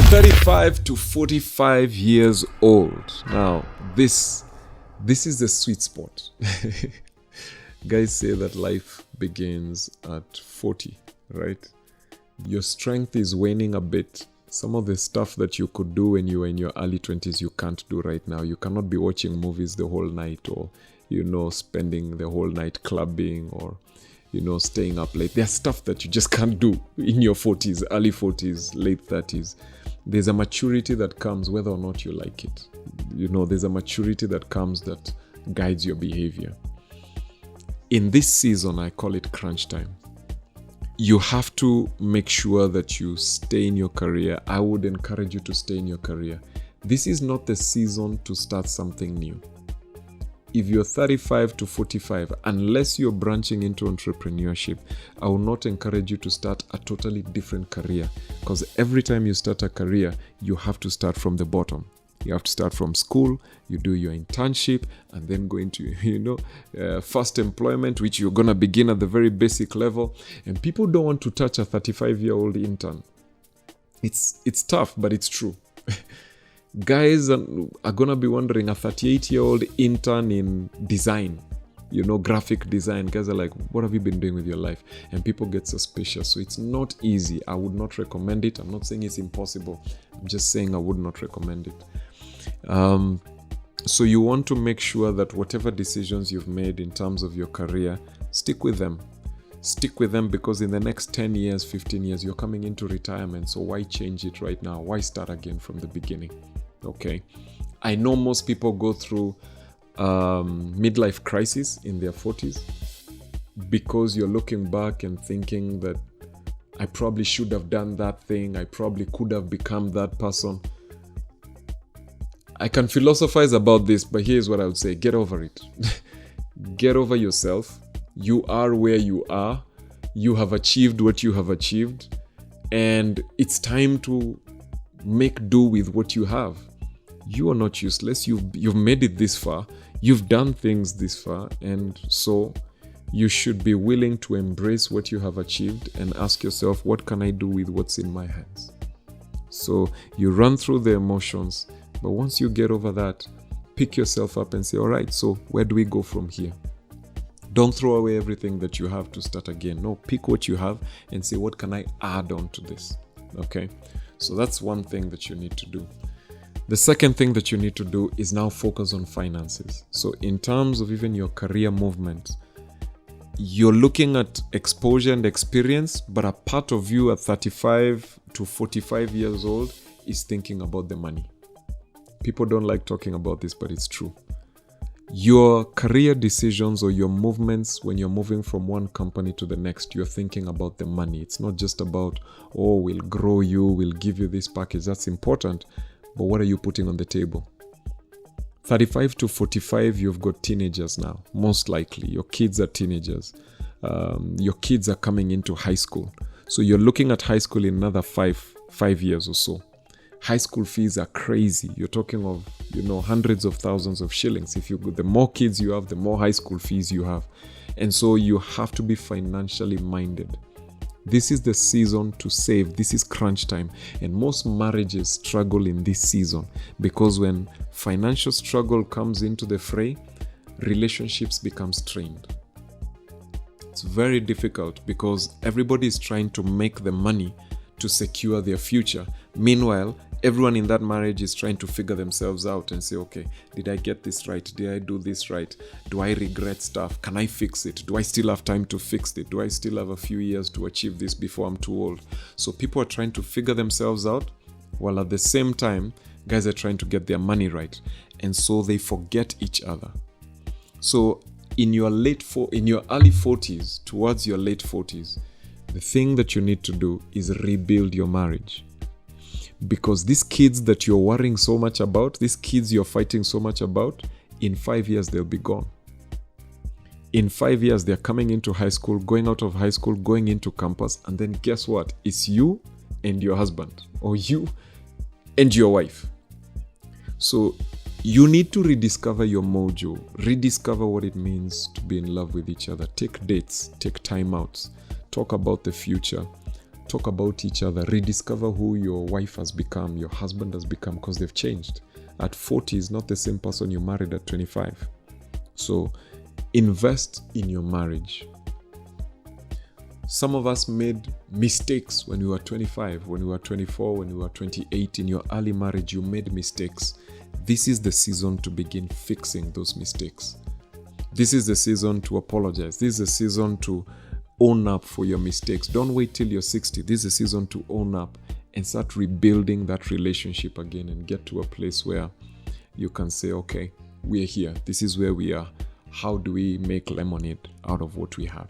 "35 to 45 years old." Now, this is the sweet spot. Guys say that life begins at 40, right? Your strength is waning a bit. Some of the stuff that you could do when you were in your early 20s, you can't do right now. You cannot be watching movies the whole night, or, spending the whole night clubbing, or, staying up late. There's stuff that you just can't do in your 40s, early 40s, late 30s. There's a maturity that comes whether or not you like it. There's a maturity that comes that guides your behavior. In this season, I call it crunch time. You have to make sure that you stay in your career. I would encourage you to stay in your career. This is not the season to start something new. If you're 35 to 45, unless you're branching into entrepreneurship, I will not encourage you to start a totally different career, because every time you start a career, you have to start from the bottom. You have to start from school, you do your internship, and then go into, first employment, which you're going to begin at the very basic level. And people don't want to touch a 35-year-old intern. It's tough, but it's true. Guys are going to be wondering, a 38-year-old intern in design, graphic design. Guys are like, what have you been doing with your life? And people get suspicious. So it's not easy. I would not recommend it. I'm not saying it's impossible. I'm just saying I would not recommend it. So you want to make sure that whatever decisions you've made in terms of your career, stick with them. Stick with them, because in the next 10 years, 15 years, you're coming into retirement. So why change it right now? Why start again from the beginning? Okay. I know most people go through midlife crisis in their 40s, because you're looking back and thinking that I probably should have done that thing. I probably could have become that person. I can philosophize about this, but here's what I would say. Get over it. Get over yourself. You are where you are. You have achieved what you have achieved. And it's time to make do with what you have. You are not useless. You've made it this far. You've done things this far. And so you should be willing to embrace what you have achieved and ask yourself, what can I do with what's in my hands? So you run through the emotions. But once you get over that, pick yourself up and say, all right, so where do we go from here? Don't throw away everything that you have to start again. No, pick what you have and say, what can I add on to this? Okay, so that's one thing that you need to do. The second thing that you need to do is now focus on finances. So in terms of even your career movement, you're looking at exposure and experience, but a part of you at 35 to 45 years old is thinking about the money. People don't like talking about this, but it's true. Your career decisions or your movements, when you're moving from one company to the next, you're thinking about the money. It's not just about, we'll grow you, we'll give you this package. That's important. But what are you putting on the table? 35 to 45, you've got teenagers now. Most likely, your kids are teenagers. Your kids are coming into high school. So you're looking at high school in another five years or so. High school fees are crazy. You're talking of, hundreds of thousands of shillings. The more kids you have, the more high school fees you have. And so you have to be financially minded. This is the season to save. This is crunch time. And most marriages struggle in this season, because when financial struggle comes into the fray, relationships become strained. It's very difficult because everybody is trying to make the money to secure their future. Meanwhile, everyone in that marriage is trying to figure themselves out and say, okay, did I get this right? Did I do this right? Do I regret stuff? Can I fix it? Do I still have time to fix it? Do I still have a few years to achieve this before I'm too old? So people are trying to figure themselves out, while at the same time, guys are trying to get their money right. And so they forget each other. So in your early 40s, towards your late 40s, the thing that you need to do is rebuild your marriage. Because these kids that you're worrying so much about, these kids you're fighting so much about, in 5 years, they'll be gone. In 5 years, they're coming into high school, going out of high school, going into campus. And then guess what? It's you and your husband, or you and your wife. So you need to rediscover your mojo, rediscover what it means to be in love with each other. Take dates, take time outs. Talk about the future. Talk about each other. Rediscover who your wife has become, your husband has become, because they've changed. At 40 is not the same person you married at 25. So invest in your marriage. Some of us made mistakes when we were 25, when we were 24, when we were 28. In your early marriage, you made mistakes. This is the season to begin fixing those mistakes. This is the season to apologize. This is the season to own up for your mistakes. Don't wait till you're 60. This is the season to own up and start rebuilding that relationship again and get to a place where you can say, okay, we're here. This is where we are. How do we make lemonade out of what we have?